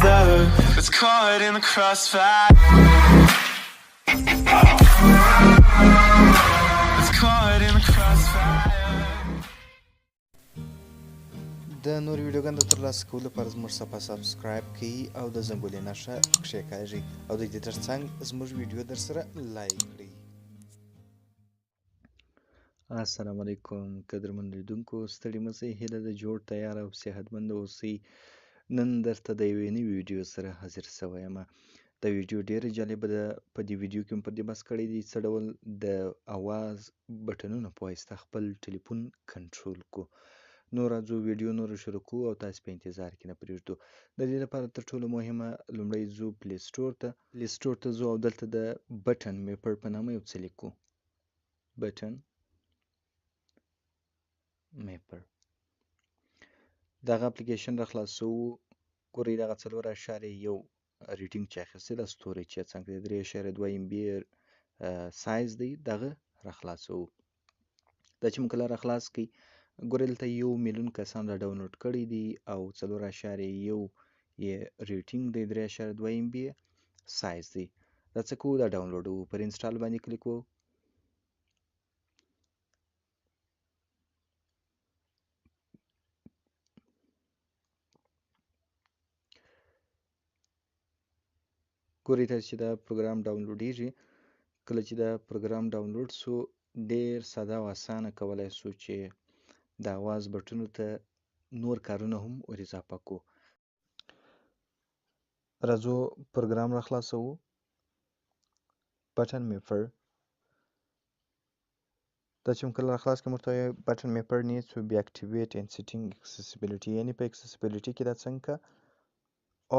love that's caught in the crossfire. It's caught in the crossfire. د نور ویډیوګانو د ترلاسه کولو لپاره زموږ صفحه سبسکرایب کړئ او د زنګولې نښه کښېکاږئ او د دې ترڅنګ زموږ ویډیو درسره لایک کړئ. السلام علیکم قدرمن لیدونکو، ستړي مه شئ، هیله ده جوړ تیار او صحتمند اوسئ. نن درته د یوې نوې ویډیو سره حاضر شوی یم. دا ویډیو ډېره جالبه ده. په دې ویډیو کې مې پر دې بحث کړی دی څه ډول د اواز بټنونو په واسطه خپل ټلیفون کنټرول کړو. نو راځو ویډیو نور شروع کوو او تاسو په انتظار کې نه پرېږدو. د دې لپاره تر ټولو مهمه لومړی ځو پلی سټور ته ځو او دلته د بټن میپر په نامه یو څه لیکو. بټن میپر دغه اپلیکیشن را خلاصوو. ګورئ دغه 4.1 ریټینګ چې اخیستی ده، ستوری چې څنګه دی 3.2 MB سایز دی، دغه را خلاصوو. دا چې موږ کله را خلاص کړئ، ګورئ دلته 1 میلیون کسان را ډاونلوډ کړی دي او 4.1 یې ریټینګ دی، 3.2 MB سایز دی. دا څه کوو؟ دا ډاونلوډوو. پر انسټال باندې کلیک کوو. ګورئ تاسو چې دا پروګرام ډاونلوډیږي. کله چې دا پروګرام ډاونلوډ سو، ډیر ساده او اسانه کولای سو چې د اواز بټنو ته نور کارونه هم ور اضافه کړو. راځو پروګرام را خلاصوو. بټن میپر دا چې موږ کله را خلاص کړو، موږ ته بټن میپر needs to be activate and setting accessibility، یعنې په accessibility کې دا څنګه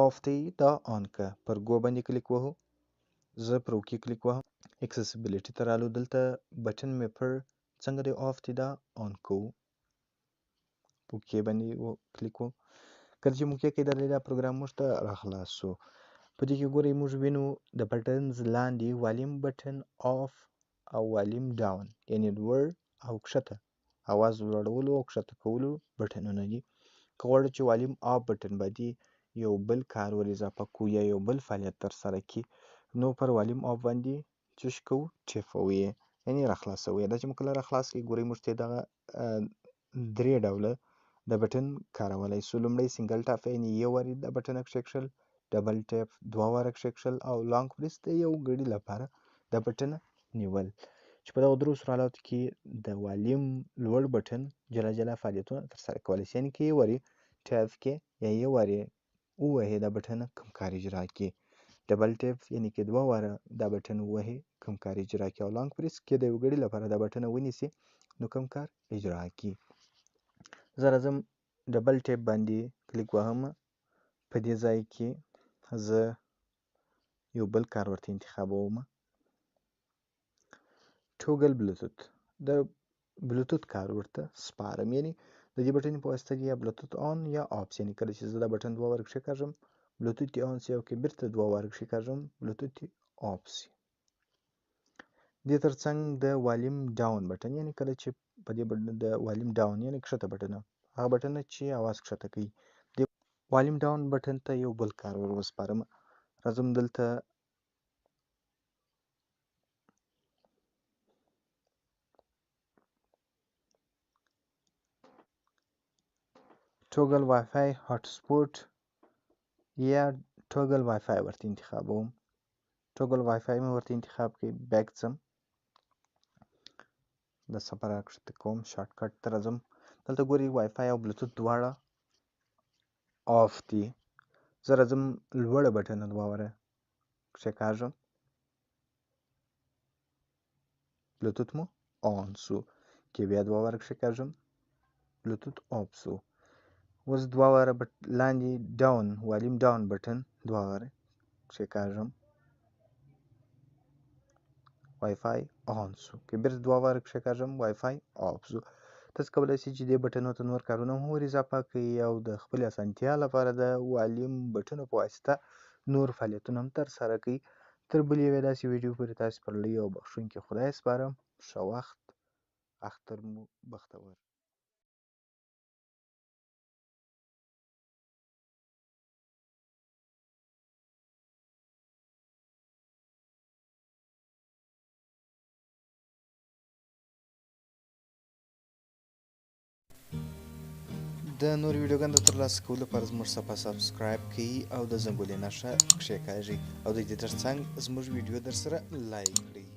آف دی، دا آن که. پر ګو باندې کلیک وهو. زه پر اوکې کلیک وهم. accessibility ته رالو. دلته بټن میپر څنګه دی؟ آف دی، دا آن کوو. اوکې باندې کلیک وو. کله چې موږ کې دا پروګرام موږ ته را خلاص شو. په دې کې ګورئ موږ وینو د بټنز لاندې والیم بټن آف او والیم ډاون، یعنې لوړ او کښته اواز لوړولو او کښته کولو بټنونه دي. که غواړو چې والیم آف بټن باندې یو بل کار ور اضافه کړو یا یو بل فعالیت ترسره کړي، نو پر والیم آف باندې څه کوو؟ ټیپوو یې، یعنې را خلاصوو یې. دا چې موږ کله را خلاص کړئ، ګورئ موږ ته دغه 3 ډوله د بټن کارولای سو. لومړی سنګل ټاپ، یعنې یو وارې د بټن کښېکشل، ډبل ټیپ 2 واره کښېکشل، او لانګ پریس د یو ګړي لپاره د بټن نیول، چې په دغه درو حالاتو کې د والیم لوړ بټن جلا جلا فعالیتونه ترسره کولی شي. یعنې که یو وارې ټیپ کې یا یو وارې ووهې دا بټن کوم کار اجرا کړي. ډبل ټیپ یعنې کې 2 واره دا بټن ووهې کوم کار اجرا کړي، او لانګ پریس کې د یو ګړي لپاره دا بټن ونیسي نو کوم کار اجرا کړي. زه راځم ډبل ټیپ باندې کلیک وهم. په دې ځای کې زه یو بل کار ورته انتخابوم. ټوګل بلوتوت، د بلوتوت کار ورته سپارم، یعنې د دې بټن په واسطه یا بلوتوت آن یا آف، یعنې کله چې زه دا بټن 2 واره کښېکاږم بلوتوت یې آن سي، او که بیرته 2 واره کښېکاږم بلوتوت یې آف سي. دې ترڅنګ د والیم ډاون بټن، یعنې کله چې په دې بټن د والیم ډاون یعنې کښته بټن، هغه بټن چې اواز کښته کوي، د والیم ډاون بټن ته یو بل کار ور وسپارم. راځم دلته ټوګل وای فای هاټ سپوټ یا ټوګل وای فای ورته انتخابوم. ټوګل وای فای مې ورته انتخاب کړئ. بیک ځم، د سفر راکښته کوم، شارټ کټ ته راځم. دلته ګورئ وای فای او بلوتوت دواړه آف دي. زه راځم لوړه بټنه 2 واره کښېکاږم، بلوتوت مو آن سو. که بیا 2 واره کښېکاږم بلوتوت آف سو. اوس 2 واره لاندې ډاون والیم ډاون بټن 2 واره کښېکاږم، وای فای آن سو. که بیرته 2 واره کښېکاږم وای فای آف سو. تاسو کولی شئ چې دې بټنو ته نور کارونه هم ور اضافه کړئ او د خپلې اسانتیا لپاره د والیم بټنو په واسطه نور فعالیتونه هم ترسره کړئ. تر بلې یوې داسې ویډیو پورې تاسو پر لوی او بخښونکي خدای سپارم. ښه وخت، اختر مو بختور. د نور ویډیوګانو د ترلاسه کولو لپاره زموږ صفحه سبسکرایب کړئ او د زنګولې نښه کښېکاږئ او د دې ترڅنګ زموږ ویډیو در سره لایک کړئ.